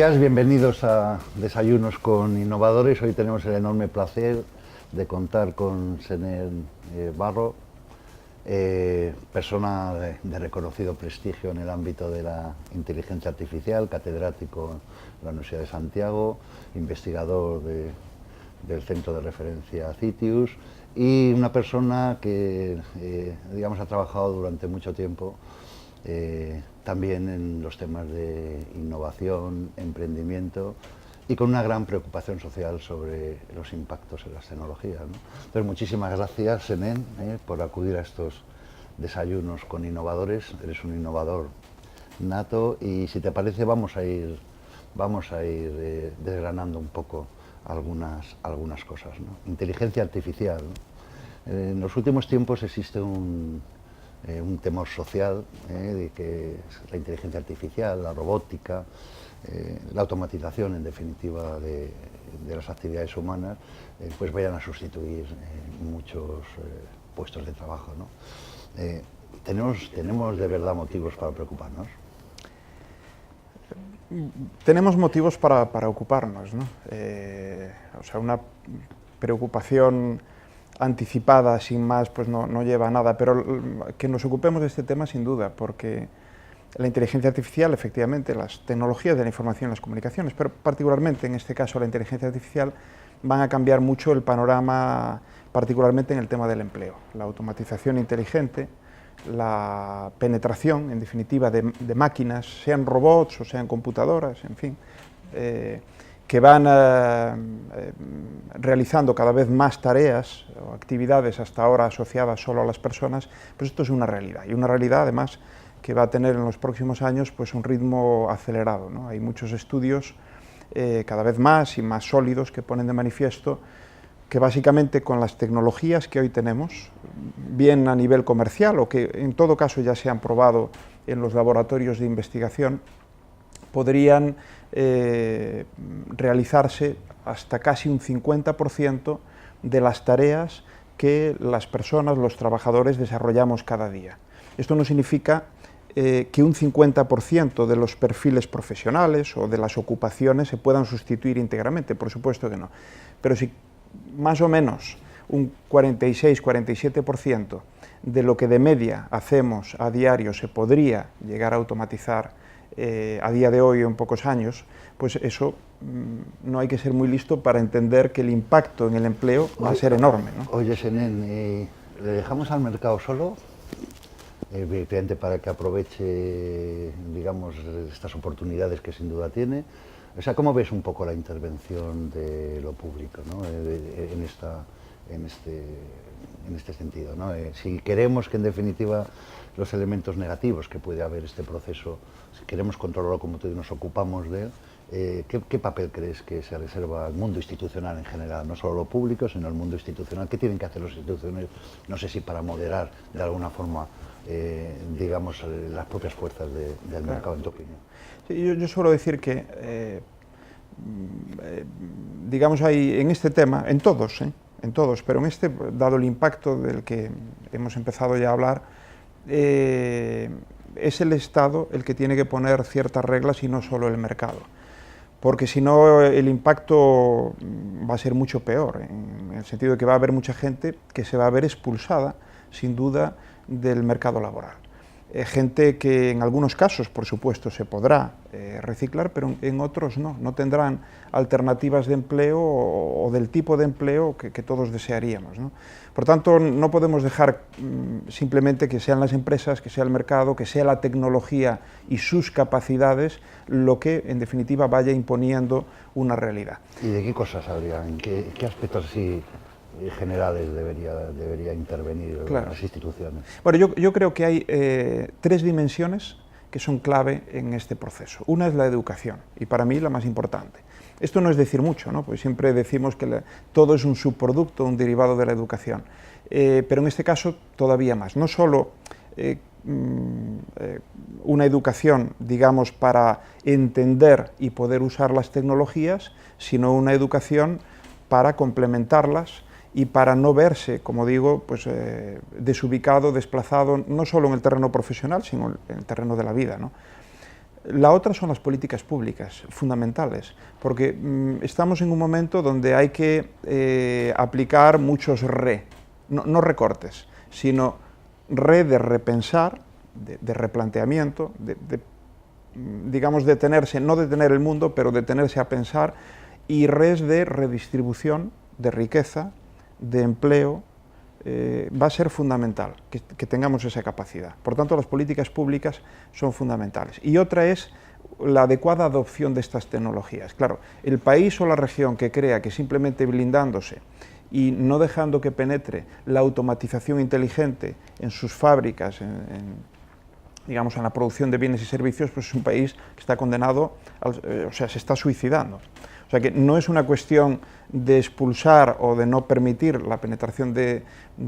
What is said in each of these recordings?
días, bienvenidos a Desayunos con Innovadores. Hoy tenemos el enorme placer de contar con Senén Barro, persona de reconocido prestigio en el ámbito de la inteligencia artificial, catedrático en la Universidad de Santiago, investigador del centro de referencia CITIUS y una persona que digamos, ha trabajado durante mucho tiempo también en los temas de innovación, emprendimiento y con una gran preocupación social sobre los impactos en las tecnologías, ¿no? Entonces, muchísimas gracias, Senén, por acudir a estos desayunos con innovadores. Eres un innovador nato y, si te parece, vamos a ir desgranando un poco algunas cosas, ¿no? Inteligencia artificial, ¿no? En los últimos tiempos existe un temor social de que la inteligencia artificial, la robótica, la automatización, en definitiva, de las actividades humanas, pues vayan a sustituir muchos puestos de trabajo, ¿no? ¿Tenemos de verdad motivos para preocuparnos? Tenemos motivos para ocuparnos, ¿no? O sea, una preocupación anticipada, sin más, pues no lleva a nada, pero que nos ocupemos de este tema sin duda, porque la inteligencia artificial, efectivamente, las tecnologías de la información y las comunicaciones, pero particularmente en este caso la inteligencia artificial, van a cambiar mucho el panorama, particularmente en el tema del empleo. La automatización inteligente, la penetración, en definitiva, de máquinas, sean robots o sean computadoras, en fin, que van realizando cada vez más tareas o actividades hasta ahora asociadas solo a las personas, pues esto es una realidad, y una realidad además que va a tener en los próximos años pues un ritmo acelerado, ¿no? Hay muchos estudios cada vez más y más sólidos que ponen de manifiesto que básicamente con las tecnologías que hoy tenemos, bien a nivel comercial o que en todo caso ya se han probado en los laboratorios de investigación, podrían realizarse hasta casi un 50% de las tareas que las personas, los trabajadores, desarrollamos cada día. Esto no significa que un 50% de los perfiles profesionales o de las ocupaciones se puedan sustituir íntegramente, por supuesto que no, pero si más o menos un 46-47% de lo que de media hacemos a diario se podría llegar a automatizar a día de hoy o en pocos años, pues eso no hay que ser muy listo para entender que el impacto en el empleo va a ser enorme, ¿no? Oye, Senén, ¿le dejamos al mercado solo? Evidentemente para que aproveche, digamos, estas oportunidades que sin duda tiene. O sea, ¿cómo ves un poco la intervención de lo público, ¿no? en este sentido, ¿no? Si queremos que, en definitiva, los elementos negativos que puede haber este proceso, si queremos controlarlo como tú y nos ocupamos de él, ¿qué papel crees que se reserva al mundo institucional en general? No solo lo público, sino el mundo institucional. ¿Qué tienen que hacer los instituciones? No sé si para moderar de alguna forma, digamos, las propias fuerzas del mercado, en tu opinión. Sí, yo suelo decir que, digamos, hay en este tema, en todos, pero en este, dado el impacto del que hemos empezado ya a hablar, es el Estado el que tiene que poner ciertas reglas y no solo el mercado, porque si no el impacto va a ser mucho peor, en el sentido de que va a haber mucha gente que se va a ver expulsada, sin duda, del mercado laboral. Gente que en algunos casos, por supuesto, se podrá reciclar, pero en otros no tendrán alternativas de empleo o del tipo de empleo que todos desearíamos, ¿no? Por tanto, no podemos dejar simplemente que sean las empresas, que sea el mercado, que sea la tecnología y sus capacidades lo que, en definitiva, vaya imponiendo una realidad. ¿Y de qué cosas habría? ¿En qué aspectos así generales debería intervenir, claro, las instituciones? Bueno, yo creo que hay tres dimensiones que son clave en este proceso. Una es la educación, y para mí la más importante. Esto no es decir mucho, ¿no? Pues siempre decimos que todo es un subproducto, un derivado de la educación, pero en este caso todavía más. No solo una educación, digamos, para entender y poder usar las tecnologías, sino una educación para complementarlas y para no verse, como digo, pues, desubicado, desplazado, no solo en el terreno profesional, sino en el terreno de la vida, ¿no? La otra son las políticas públicas, fundamentales, porque estamos en un momento donde hay que aplicar muchos no recortes, sino de repensar, de replanteamiento, digamos, detenerse, no detener el mundo, pero detenerse a pensar, y de redistribución de riqueza, de empleo. Va a ser fundamental que tengamos esa capacidad. Por tanto, las políticas públicas son fundamentales. Y otra es la adecuada adopción de estas tecnologías. Claro, el país o la región que crea que simplemente blindándose y no dejando que penetre la automatización inteligente en sus fábricas, digamos, en la producción de bienes y servicios, pues es un país que está condenado, o sea, se está suicidando. O sea que no es una cuestión de expulsar o de no permitir la penetración de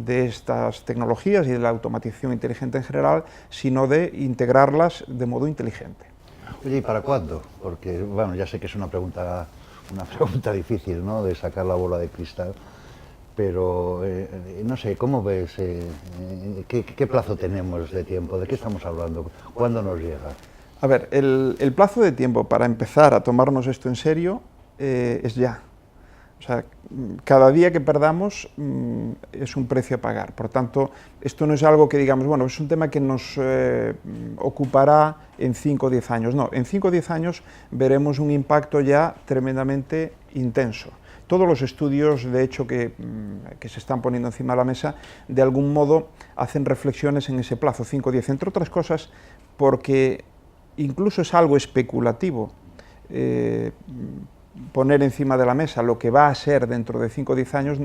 estas tecnologías y de la automatización inteligente en general, sino de integrarlas de modo inteligente. Oye, ¿y para cuándo? Porque, bueno, ya sé que es una pregunta difícil, ¿no?, de sacar la bola de cristal, pero no sé, ¿cómo ves? ¿Qué plazo tenemos de tiempo? ¿De qué estamos hablando? ¿Cuándo nos llega? A ver, el plazo de tiempo para empezar a tomarnos esto en serio es ya. O sea, cada día que perdamos es un precio a pagar. Por tanto, esto no es algo que digamos, bueno, es un tema que nos ocupará en 5 o 10 años. No, en 5 o 10 años veremos un impacto ya tremendamente intenso. Todos los estudios, de hecho, que se están poniendo encima de la mesa, de algún modo hacen reflexiones en ese plazo, 5 o 10, entre otras cosas, porque incluso es algo especulativo poner encima de la mesa lo que va a ser dentro de 5 o 10 años,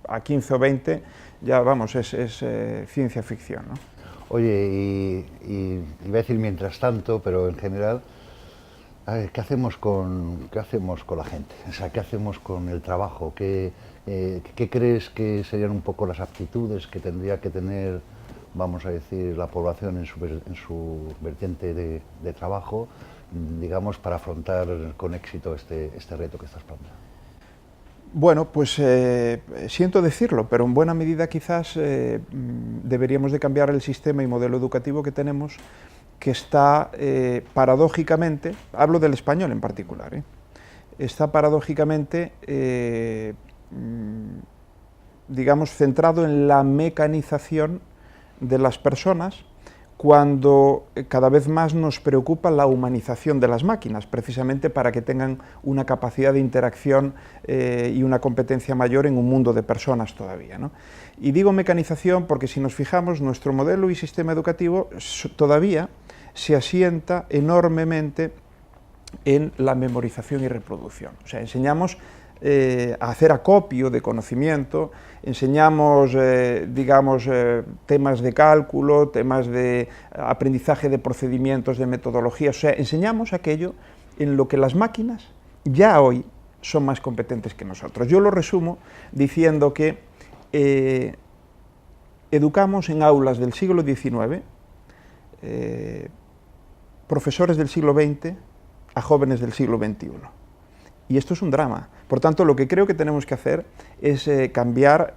a 15 o 20, ya vamos, es ciencia ficción, ¿no? Oye, y iba a decir mientras tanto, pero en general, a ver, ¿qué hacemos con la gente? O sea, ¿qué hacemos con el trabajo? ¿Qué crees que serían un poco las aptitudes que tendría que tener, vamos a decir, la población en su vertiente de trabajo, digamos, para afrontar con éxito este reto que estás planteando? Bueno, pues siento decirlo, pero en buena medida quizás deberíamos de cambiar el sistema y modelo educativo que tenemos, que está paradójicamente, hablo del español en particular, está paradójicamente, digamos, centrado en la mecanización de las personas, cuando cada vez más nos preocupa la humanización de las máquinas, precisamente para que tengan una capacidad de interacción y una competencia mayor en un mundo de personas todavía, ¿no? Y digo mecanización porque, si nos fijamos, nuestro modelo y sistema educativo todavía se asienta enormemente en la memorización y reproducción. O sea, enseñamos a hacer acopio de conocimiento, enseñamos, digamos, temas de cálculo, temas de aprendizaje de procedimientos, de metodologías, o sea, enseñamos aquello en lo que las máquinas ya hoy son más competentes que nosotros. Yo lo resumo diciendo que educamos en aulas del siglo XIX, profesores del siglo XX a jóvenes del siglo XXI. Y esto es un drama. Por tanto, lo que creo que tenemos que hacer es cambiar,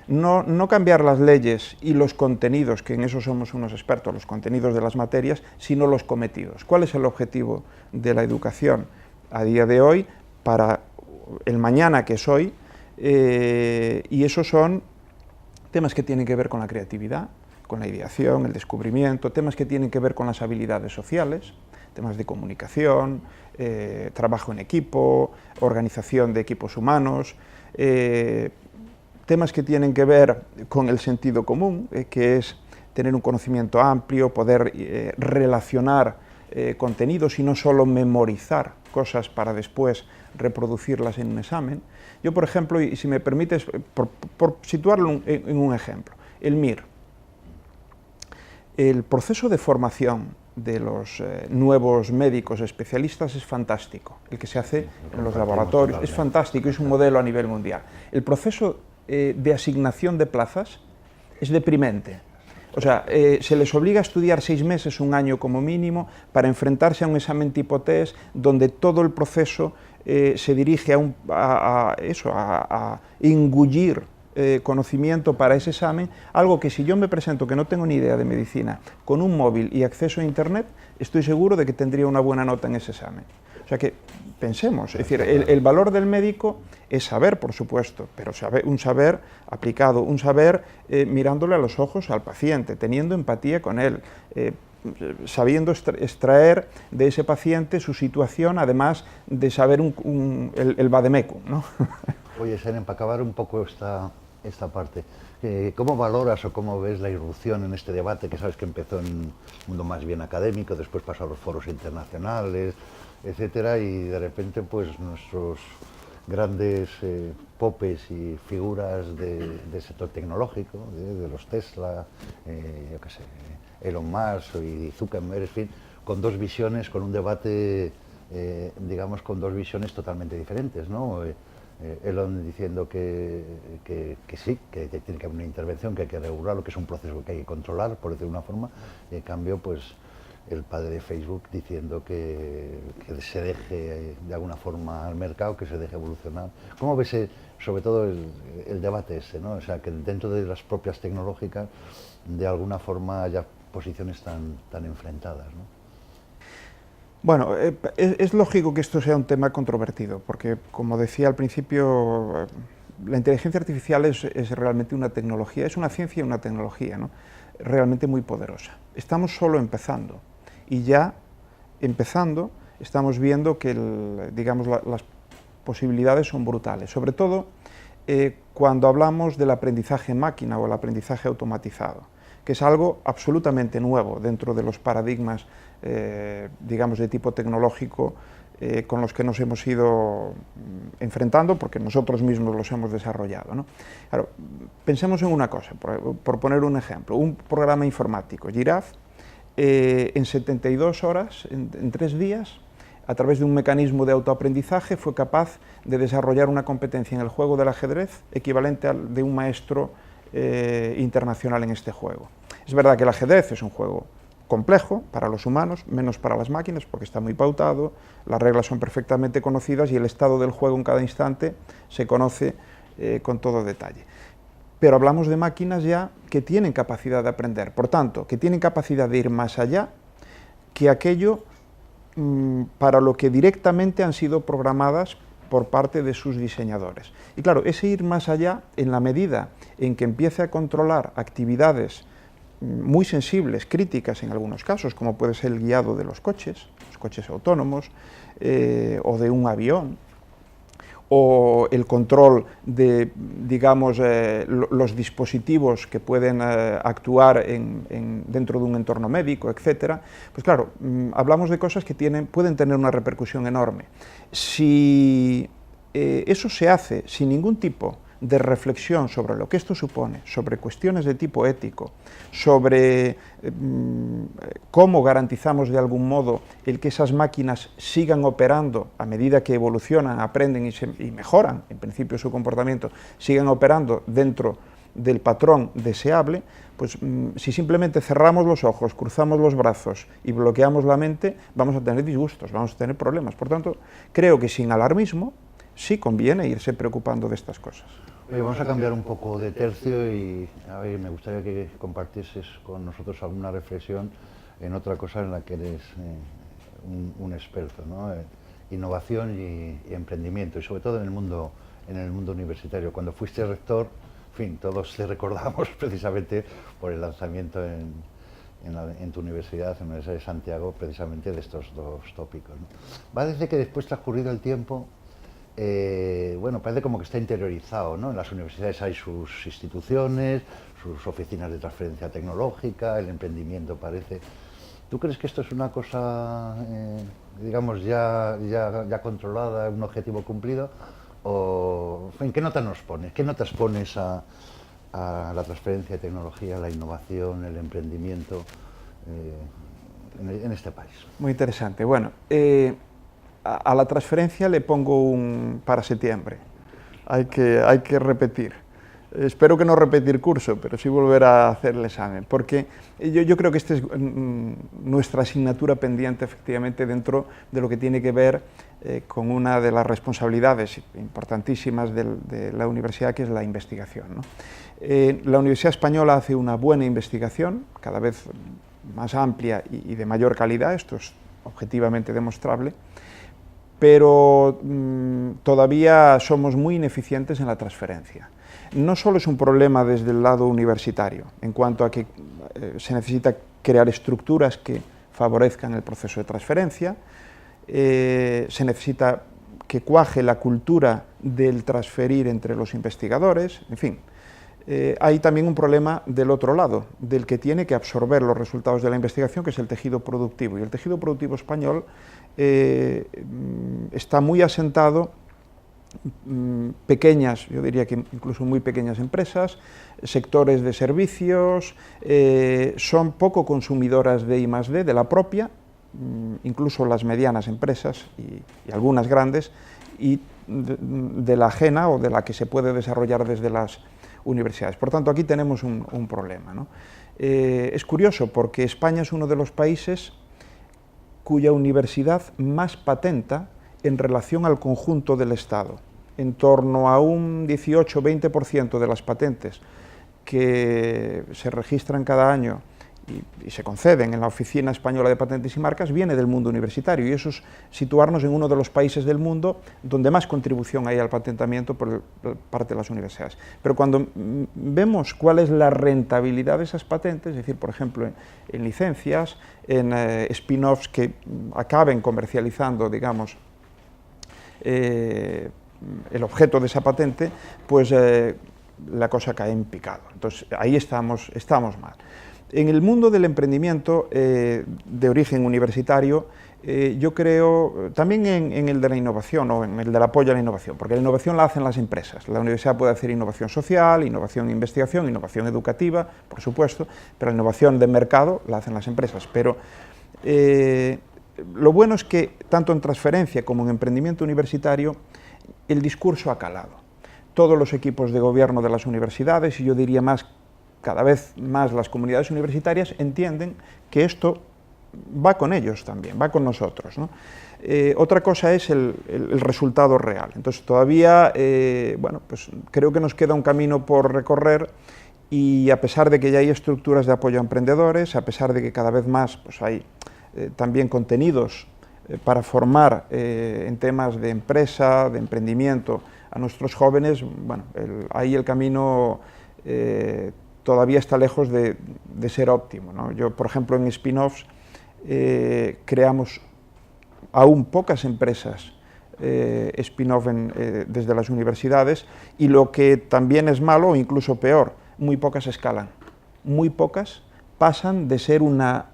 no cambiar las leyes y los contenidos, que en eso somos unos expertos, los contenidos de las materias, sino los cometidos. ¿Cuál es el objetivo de la educación a día de hoy para el mañana, que es hoy? Y esos son temas que tienen que ver con la creatividad, con la ideación, el descubrimiento, temas que tienen que ver con las habilidades sociales, temas de comunicación, trabajo en equipo, organización de equipos humanos, temas que tienen que ver con el sentido común, que es tener un conocimiento amplio, poder relacionar contenidos y no solo memorizar cosas para después reproducirlas en un examen. Yo, por ejemplo, y si me permites, por situarlo en un ejemplo, el MIR. El proceso de formación de los nuevos médicos especialistas es fantástico, el que se hace en los laboratorios es fantástico, es un modelo a nivel mundial. El proceso de asignación de plazas es deprimente. O sea, se les obliga a estudiar 6 meses, 1 año como mínimo, para enfrentarse a un examen tipo test, donde todo el proceso se dirige a engullir conocimiento para ese examen, algo que si yo me presento que no tengo ni idea de medicina, con un móvil y acceso a internet, estoy seguro de que tendría una buena nota en ese examen. O sea que pensemos, es decir, el valor del médico es saber, por supuesto, pero un saber aplicado, un saber mirándole a los ojos al paciente, teniendo empatía con él, sabiendo extraer de ese paciente su situación, además de saber el vademecum, ¿no? Oye, Seren, para acabar un poco esta parte, ¿cómo valoras o cómo ves la irrupción en este debate que sabes que empezó en un mundo más bien académico, después pasó a los foros internacionales, etcétera, y de repente pues nuestros grandes popes y figuras del sector tecnológico, de los Tesla, yo qué sé, Elon Musk y Zuckerberg, en fin, con dos visiones, con un debate, digamos, con dos visiones totalmente diferentes, ¿no? Elon diciendo que sí, que tiene que haber una intervención, que hay que regular, lo que es un proceso que hay que controlar, por decirlo de una forma, y en cambio, pues, el padre de Facebook diciendo que se deje de alguna forma al mercado, que se deje evolucionar. ¿Cómo ves, sobre todo, el debate ese, ¿no? O sea, que dentro de las propias tecnológicas, de alguna forma haya posiciones tan enfrentadas, ¿no? Bueno, es lógico que esto sea un tema controvertido, porque, como decía al principio, la inteligencia artificial es realmente una tecnología, es una ciencia y una tecnología, ¿no? Realmente muy poderosa. Estamos solo empezando, y ya empezando estamos viendo que digamos, las posibilidades son brutales, sobre todo cuando hablamos del aprendizaje en máquina o el aprendizaje automatizado, que es algo absolutamente nuevo dentro de los paradigmas, digamos, de tipo tecnológico con los que nos hemos ido enfrentando, porque nosotros mismos los hemos desarrollado, ¿no? Claro, pensemos en una cosa, por poner un ejemplo, un programa informático, Giraffe, en 72 horas, en 3 días, a través de un mecanismo de autoaprendizaje, fue capaz de desarrollar una competencia en el juego del ajedrez equivalente al de un maestro internacional en este juego. Es verdad que el ajedrez es un juego complejo para los humanos, menos para las máquinas, porque está muy pautado, las reglas son perfectamente conocidas y el estado del juego en cada instante se conoce con todo detalle. Pero hablamos de máquinas ya que tienen capacidad de aprender, por tanto, que tienen capacidad de ir más allá que aquello para lo que directamente han sido programadas por parte de sus diseñadores. Y claro, ese ir más allá, en la medida en que empiece a controlar actividades muy sensibles, críticas en algunos casos, como puede ser el guiado de los coches autónomos, o de un avión, o el control de, digamos, los dispositivos que pueden actuar dentro de un entorno médico, etcétera, pues claro, hablamos de cosas que pueden tener una repercusión enorme. Si eso se hace sin ningún tipo de reflexión sobre lo que esto supone, sobre cuestiones de tipo ético, sobre cómo garantizamos de algún modo el que esas máquinas sigan operando a medida que evolucionan, aprenden y mejoran, en principio, su comportamiento, sigan operando dentro del patrón deseable, pues si simplemente cerramos los ojos, cruzamos los brazos y bloqueamos la mente, vamos a tener disgustos, vamos a tener problemas. Por tanto, creo que sin alarmismo sí conviene irse preocupando de estas cosas. Vamos a cambiar un poco de tercio y a ver, me gustaría que compartieses con nosotros alguna reflexión en otra cosa en la que eres un experto, ¿no? Innovación y emprendimiento, y sobre todo en el mundo universitario. Cuando fuiste rector, en fin, todos te recordamos precisamente por el lanzamiento en tu universidad, en la Universidad de Santiago, precisamente de estos dos tópicos, ¿no? Parece que después transcurrido el tiempo, bueno, parece como que está interiorizado, ¿no? En las universidades hay sus instituciones, sus oficinas de transferencia tecnológica, el emprendimiento parece. ¿Tú crees que esto es una cosa, digamos, ya controlada, un objetivo cumplido? ¿O en qué nota nos pones? ¿Qué notas pones a la transferencia de tecnología, la innovación, el emprendimiento en este país? Muy interesante. Bueno, a la transferencia le pongo para septiembre. Hay que repetir. Espero que no repetir curso, pero sí volver a hacer el examen, porque yo creo que esta es nuestra asignatura pendiente, efectivamente, dentro de lo que tiene que ver con una de las responsabilidades importantísimas de la universidad, que es la investigación, ¿no? La Universidad Española hace una buena investigación, cada vez más amplia y de mayor calidad, esto es objetivamente demostrable, pero todavía somos muy ineficientes en la transferencia. No solo es un problema desde el lado universitario, en cuanto a que se necesita crear estructuras que favorezcan el proceso de transferencia, se necesita que cuaje la cultura del transferir entre los investigadores, en fin. Hay también un problema del otro lado, del que tiene que absorber los resultados de la investigación, que es el tejido productivo. Y el tejido productivo español está muy asentado, pequeñas, yo diría que incluso muy pequeñas empresas, sectores de servicios, son poco consumidoras de I+D, de la propia, incluso las medianas empresas y algunas grandes, y de la ajena o de la que se puede desarrollar desde las universidades. Por tanto, aquí tenemos un problema, ¿no? Es curioso porque España es uno de los países cuya universidad más patenta en relación al conjunto del Estado. En torno a un 18-20% de las patentes que se registran cada año y se conceden en la Oficina Española de Patentes y Marcas viene del mundo universitario, y eso es situarnos en uno de los países del mundo donde más contribución hay al patentamiento por parte de las universidades. Pero cuando vemos cuál es la rentabilidad de esas patentes, es decir, por ejemplo, en licencias, en spin-offs que acaben comercializando, digamos, el objeto de esa patente, pues la cosa cae en picado. Entonces, ahí estamos mal. En el mundo del emprendimiento de origen universitario, yo creo, también en el de la innovación o en el del apoyo a la innovación, porque la innovación la hacen las empresas. La universidad puede hacer innovación social, innovación en investigación, innovación educativa, por supuesto, pero la innovación de mercado la hacen las empresas. Pero lo bueno es que, tanto en transferencia como en emprendimiento universitario, el discurso ha calado. Todos los equipos de gobierno de las universidades, y yo diría más, cada vez más las comunidades universitarias, entienden que esto va con ellos también, va con nosotros, ¿no? Otra cosa es el resultado real. Entonces todavía, bueno, pues creo que nos queda un camino por recorrer, y a pesar de que ya hay estructuras de apoyo a emprendedores, a pesar de que cada vez más pues hay también contenidos para formar en temas de empresa, de emprendimiento a nuestros jóvenes, bueno, ahí el camino todavía está lejos de ser óptimo, ¿no? Yo, por ejemplo, en spin-offs creamos aún pocas empresas spin-off desde las universidades, y lo que también es malo, o incluso peor, muy pocas escalan. Muy pocas pasan de ser una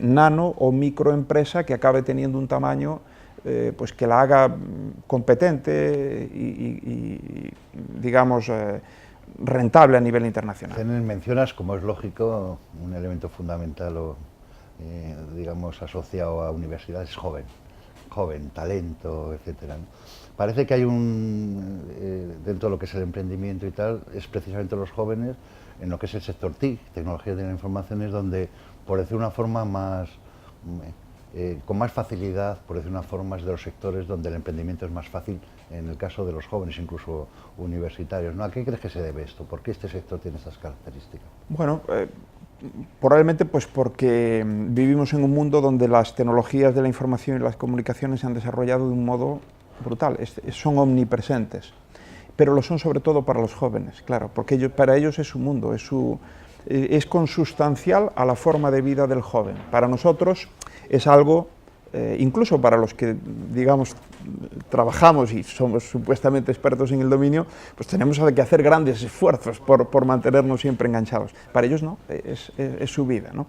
nano o microempresa que acabe teniendo un tamaño pues que la haga competente y digamos, rentable a nivel internacional. Mencionas, como es lógico, un elemento fundamental o digamos asociado a universidades joven, talento, etcétera, ¿no? Parece que hay dentro de lo que es el emprendimiento y tal, es precisamente los jóvenes, en lo que es el sector TIC, tecnología de la información, es donde, por decir una forma más, con más facilidad, por decir una forma, es de los sectores donde el emprendimiento es más fácil, en el caso de los jóvenes, incluso universitarios, ¿no? ¿A qué crees que se debe esto? ¿Por qué este sector tiene estas características? Bueno, probablemente pues porque vivimos en un mundo donde las tecnologías de la información y las comunicaciones se han desarrollado de un modo brutal, son omnipresentes, pero lo son sobre todo para los jóvenes, claro, porque para ellos es su mundo, es consustancial a la forma de vida del joven. Para nosotros es algo, incluso para los que, digamos, trabajamos y somos supuestamente expertos en el dominio, pues tenemos que hacer grandes esfuerzos por mantenernos siempre enganchados. Para ellos no, es su vida, ¿no?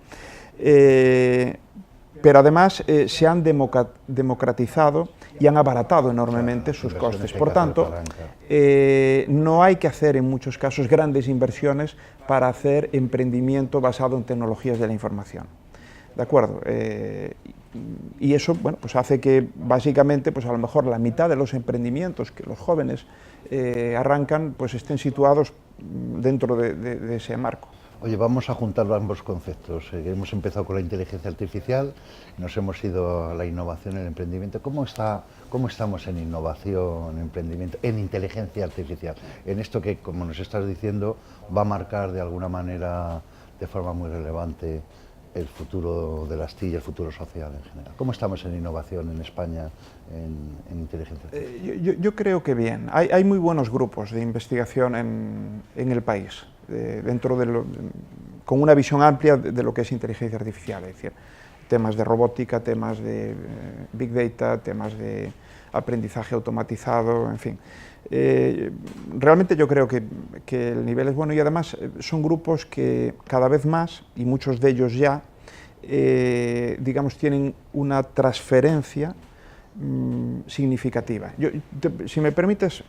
Pero además se han democratizado y han abaratado enormemente sus costes. Por tanto, no hay que hacer en muchos casos grandes inversiones para hacer emprendimiento basado en tecnologías de la información. ¿De acuerdo? Y eso, bueno, pues hace que básicamente, pues a lo mejor la mitad de los emprendimientos que los jóvenes arrancan, pues estén situados dentro de ese marco. Oye, vamos a juntar ambos conceptos. Hemos empezado con la inteligencia artificial, nos hemos ido a la innovación y el emprendimiento. ¿Cómo estamos en innovación, emprendimiento, en inteligencia artificial? En esto que, como nos estás diciendo, va a marcar de alguna manera, de forma muy relevante, el futuro de la Astilla, el futuro social en general. ¿Cómo estamos en innovación en España en inteligencia artificial? Yo creo que bien. Hay muy buenos grupos de investigación en el país, con una visión amplia de lo que es inteligencia artificial, es decir, temas de robótica, temas de big data, temas de aprendizaje automatizado, en fin. Realmente yo creo que el nivel es bueno y además son grupos que cada vez más, y muchos de ellos ya, digamos, tienen una transferencia significativa. Si me permites,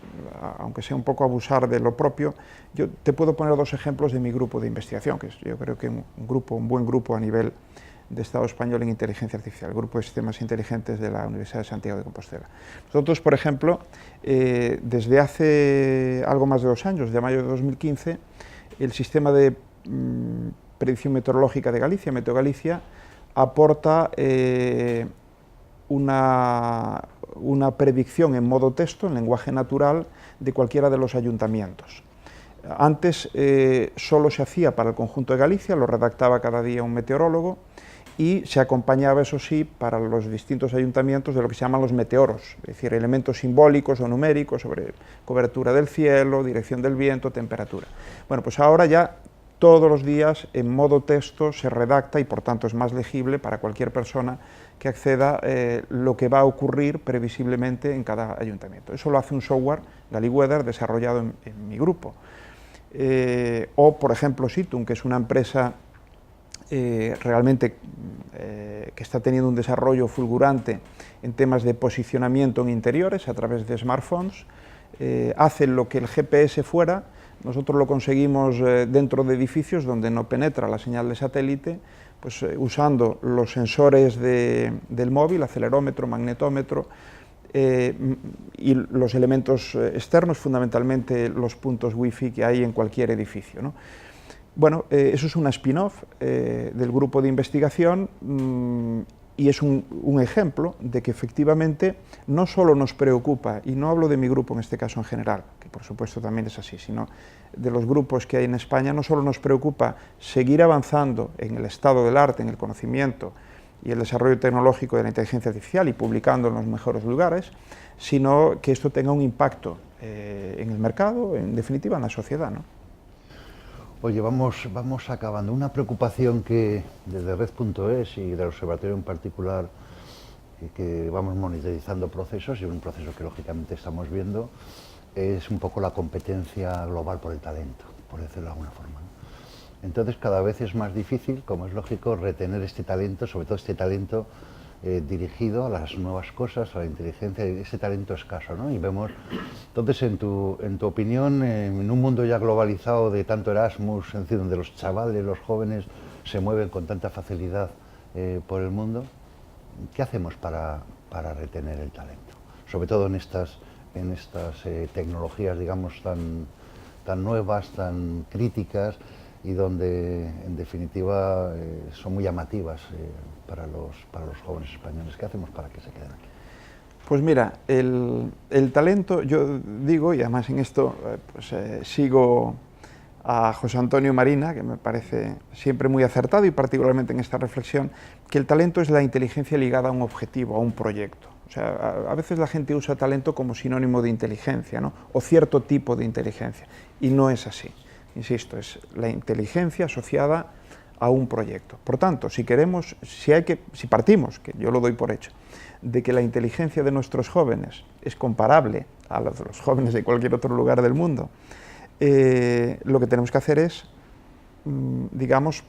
aunque sea un poco abusar de lo propio, yo te puedo poner dos ejemplos de mi grupo de investigación, que es, yo creo que un buen grupo a nivel de Estado español en inteligencia artificial, el Grupo de Sistemas Inteligentes de la Universidad de Santiago de Compostela. Nosotros, por ejemplo, desde hace algo más de 2 años, de mayo de 2015, el sistema de predicción meteorológica de Galicia, Meteo Galicia, aporta una predicción en modo texto, en lenguaje natural, de cualquiera de los ayuntamientos. Antes solo se hacía para el conjunto de Galicia, lo redactaba cada día un meteorólogo, y se acompañaba, eso sí, para los distintos ayuntamientos de lo que se llaman los meteoros, es decir, elementos simbólicos o numéricos sobre cobertura del cielo, dirección del viento, temperatura. Bueno, pues ahora ya todos los días en modo texto se redacta y por tanto es más legible para cualquier persona que acceda lo que va a ocurrir previsiblemente en cada ayuntamiento. Eso lo hace un software, GaliWeather, desarrollado en mi grupo. O, por ejemplo, Situm, que es una empresa realmente que está teniendo un desarrollo fulgurante en temas de posicionamiento en interiores a través de smartphones, hace lo que el GPS fuera. Nosotros lo conseguimos dentro de edificios donde no penetra la señal de satélite, pues usando los sensores del móvil, acelerómetro, magnetómetro, y los elementos externos, fundamentalmente los puntos wifi que hay en cualquier edificio, ¿no? Bueno, eso es una spin-off del grupo de investigación y es un ejemplo de que efectivamente no solo nos preocupa, y no hablo de mi grupo en este caso en general, que por supuesto también es así, sino de los grupos que hay en España, no solo nos preocupa seguir avanzando en el estado del arte, en el conocimiento y el desarrollo tecnológico de la inteligencia artificial y publicando en los mejores lugares, sino que esto tenga un impacto en el mercado, en definitiva en la sociedad, ¿no? Oye, vamos acabando. Una preocupación que desde Red.es y del observatorio en particular, que vamos monitorizando procesos, y un proceso que lógicamente estamos viendo, es un poco la competencia global por el talento, por decirlo de alguna forma, ¿no? Entonces cada vez es más difícil, como es lógico, retener este talento, sobre todo este talento dirigido a las nuevas cosas, a la inteligencia, ese talento escaso, ¿no? Y vemos, entonces, en tu opinión, en un mundo ya globalizado de tanto Erasmus, es decir, donde los chavales, los jóvenes se mueven con tanta facilidad por el mundo, ¿qué hacemos para retener el talento? Sobre todo en estas tecnologías, digamos, tan nuevas, tan críticas, y donde, en definitiva, son muy llamativas para los jóvenes españoles. ¿Qué hacemos para que se queden aquí? Pues mira, el talento, yo digo, y además en esto sigo a José Antonio Marina, que me parece siempre muy acertado y particularmente en esta reflexión, que el talento es la inteligencia ligada a un objetivo, a un proyecto. O sea, a veces la gente usa talento como sinónimo de inteligencia, ¿no? O cierto tipo de inteligencia, y no es así. Insisto, es la inteligencia asociada a un proyecto. Por tanto, si partimos, que yo lo doy por hecho, de que la inteligencia de nuestros jóvenes es comparable a la de los jóvenes de cualquier otro lugar del mundo, lo que tenemos que hacer es, digamos,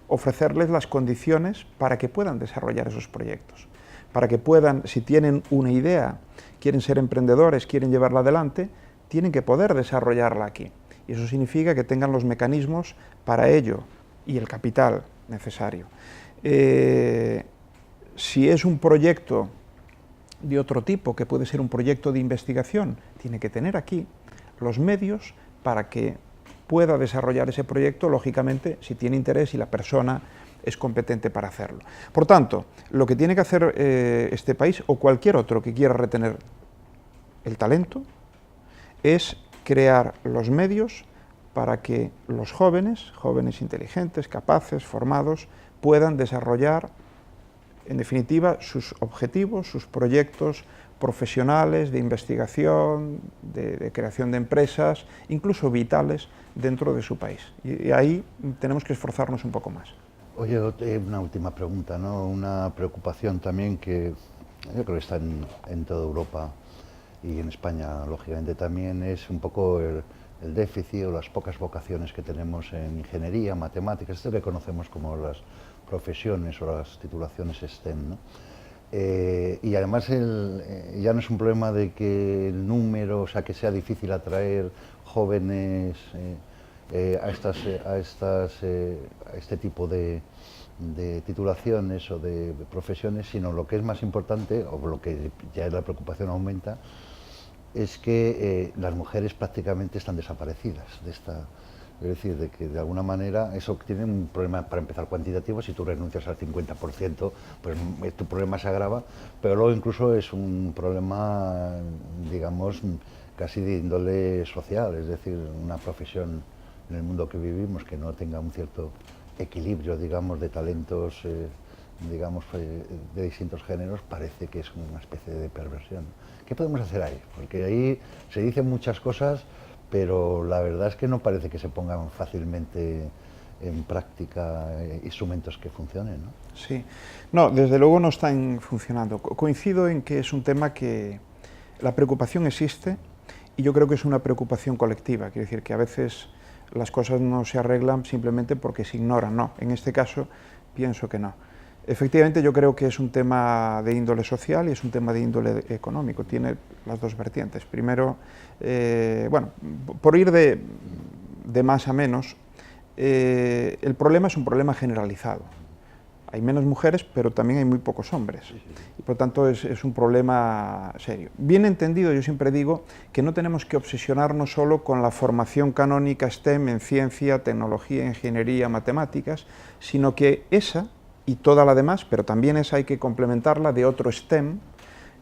ofrecerles las condiciones para que puedan desarrollar esos proyectos, para que puedan, si tienen una idea, quieren ser emprendedores, quieren llevarla adelante, tienen que poder desarrollarla aquí. Y eso significa que tengan los mecanismos para ello y el capital necesario. Si es un proyecto de otro tipo, que puede ser un proyecto de investigación, tiene que tener aquí los medios para que pueda desarrollar ese proyecto, lógicamente, si tiene interés y la persona es competente para hacerlo. Por tanto, lo que tiene que hacer este país, o cualquier otro que quiera retener el talento, es crear los medios para que los jóvenes inteligentes, capaces, formados, puedan desarrollar, en definitiva, sus objetivos, sus proyectos profesionales, de investigación, de creación de empresas, incluso vitales, dentro de su país. Y ahí tenemos que esforzarnos un poco más. Oye, una última pregunta, ¿no? Una preocupación también que yo creo que está en toda Europa y en España, lógicamente, también es un poco el déficit o las pocas vocaciones que tenemos en ingeniería, matemáticas, esto que conocemos como las profesiones o las titulaciones STEM, ¿no? Y además ya no es un problema de que el número, o sea, que sea difícil atraer jóvenes a este tipo de titulaciones o de profesiones, sino lo que es más importante, o lo que ya la preocupación aumenta, es que las mujeres prácticamente están desaparecidas de esta. Es decir, de que de alguna manera eso tiene un problema, para empezar, cuantitativo. Si tú renuncias al 50%, pues tu problema se agrava, pero luego incluso es un problema, digamos, casi de índole social, es decir, una profesión en el mundo que vivimos que no tenga un cierto equilibrio, digamos, de talentos, digamos, de distintos géneros, parece que es una especie de perversión. ¿Qué podemos hacer ahí? Porque ahí se dicen muchas cosas, pero la verdad es que no parece que se pongan fácilmente en práctica instrumentos que funcionen, ¿no? Sí, no, desde luego no están funcionando. Coincido en que es un tema que la preocupación existe y yo creo que es una preocupación colectiva, quiere decir que a veces las cosas no se arreglan simplemente porque se ignoran, no, en este caso pienso que no. Efectivamente yo creo que es un tema de índole social y es un tema de índole económico, tiene las dos vertientes. Primero, bueno, por ir de más a menos, el problema es un problema generalizado. Hay menos mujeres, pero también hay muy pocos hombres, y por tanto es un problema serio. Bien entendido, yo siempre digo que no tenemos que obsesionarnos solo con la formación canónica STEM en ciencia, tecnología, ingeniería, matemáticas, sino que esa y toda la demás, pero también esa hay que complementarla de otro STEM,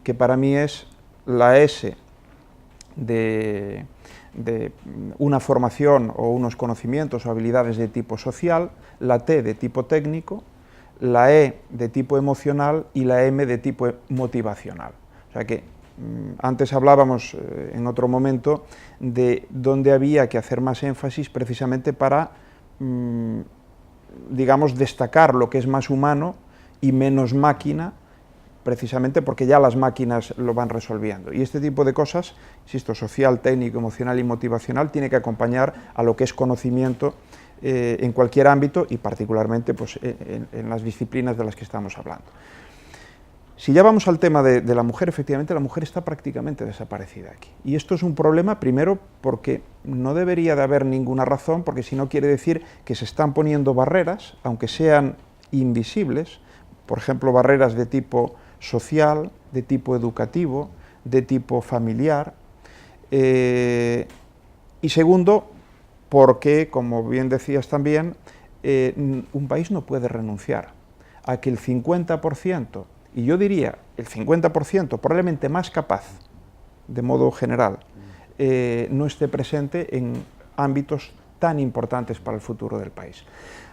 que para mí es la S de una formación o unos conocimientos o habilidades de tipo social, la T de tipo técnico, la E de tipo emocional y la M de tipo motivacional. O sea que antes hablábamos en otro momento de dónde había que hacer más énfasis precisamente para digamos, destacar lo que es más humano y menos máquina, precisamente porque ya las máquinas lo van resolviendo. Y este tipo de cosas, insisto, social, técnico, emocional y motivacional, tiene que acompañar a lo que es conocimiento en cualquier ámbito y particularmente pues, en las disciplinas de las que estamos hablando. Si ya vamos al tema de la mujer, efectivamente la mujer está prácticamente desaparecida aquí. Y esto es un problema, primero, porque no debería de haber ninguna razón, porque si no quiere decir que se están poniendo barreras, aunque sean invisibles, por ejemplo, barreras de tipo social, de tipo educativo, de tipo familiar. Y segundo, porque, como bien decías también, un país no puede renunciar a que el 50%, y yo diría el 50%, probablemente más capaz, de modo general, no esté presente en ámbitos tan importantes para el futuro del país.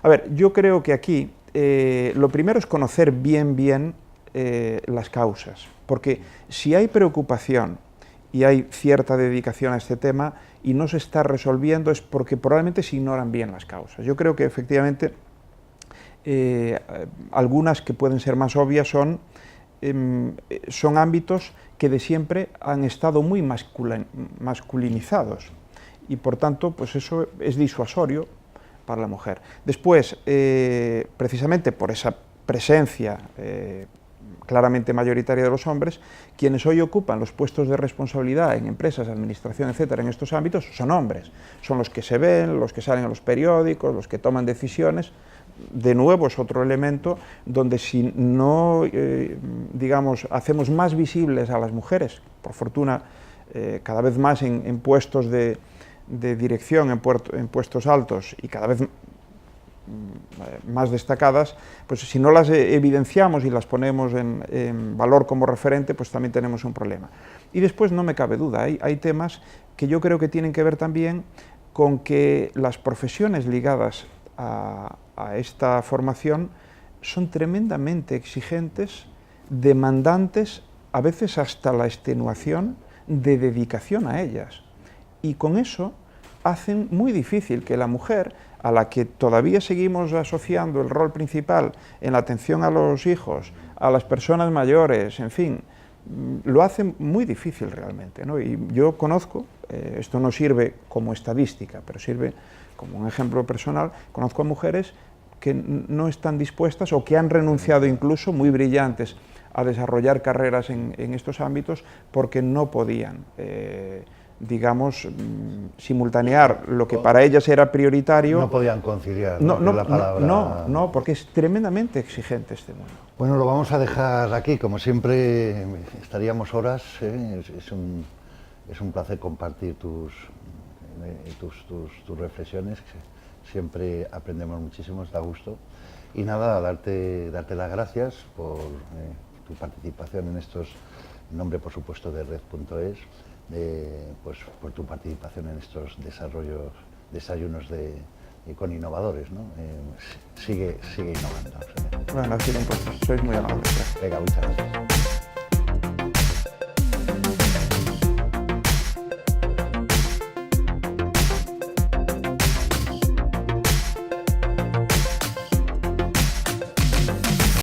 A ver, yo creo que aquí lo primero es conocer bien las causas, porque si hay preocupación y hay cierta dedicación a este tema y no se está resolviendo es porque probablemente se ignoran bien las causas. Yo creo que efectivamente algunas que pueden ser más obvias son ámbitos que de siempre han estado muy masculinizados y por tanto pues eso es disuasorio para la mujer. Después, precisamente por esa presencia claramente mayoritaria de los hombres, quienes hoy ocupan los puestos de responsabilidad en empresas, administración, etcétera, en estos ámbitos, son hombres. Son los que se ven, los que salen en los periódicos, los que toman decisiones. De nuevo es otro elemento donde si no, digamos, hacemos más visibles a las mujeres, por fortuna cada vez más en puestos de de dirección en puestos altos y cada vez más destacadas, pues si no las evidenciamos y las ponemos en valor como referente, pues también tenemos un problema. Y después no me cabe duda, hay temas que yo creo que tienen que ver también con que las profesiones ligadas a esta formación son tremendamente exigentes, demandantes, a veces hasta la extenuación de dedicación a ellas. Y con eso hacen muy difícil que la mujer, a la que todavía seguimos asociando el rol principal en la atención a los hijos, a las personas mayores, en fin, lo hace muy difícil realmente, ¿no? Y yo conozco, esto no sirve como estadística, pero sirve como un ejemplo personal, conozco a mujeres que no están dispuestas o que han renunciado incluso, muy brillantes, a desarrollar carreras en estos ámbitos porque no podían, digamos, simultanear lo que para ellas era prioritario. No podían conciliar, ¿no? La palabra... No, porque es tremendamente exigente este mundo. Bueno, lo vamos a dejar aquí, como siempre estaríamos horas, es un placer compartir tus reflexiones, siempre aprendemos muchísimo, da gusto. Y nada, darte las gracias por tu participación en estos, en nombre por supuesto de Red.es, pues por tu participación en estos desayunos con innovadores, ¿no? Sigue innovando. Bueno, ha sido un placer, sois muy amables. Venga, muchas gracias.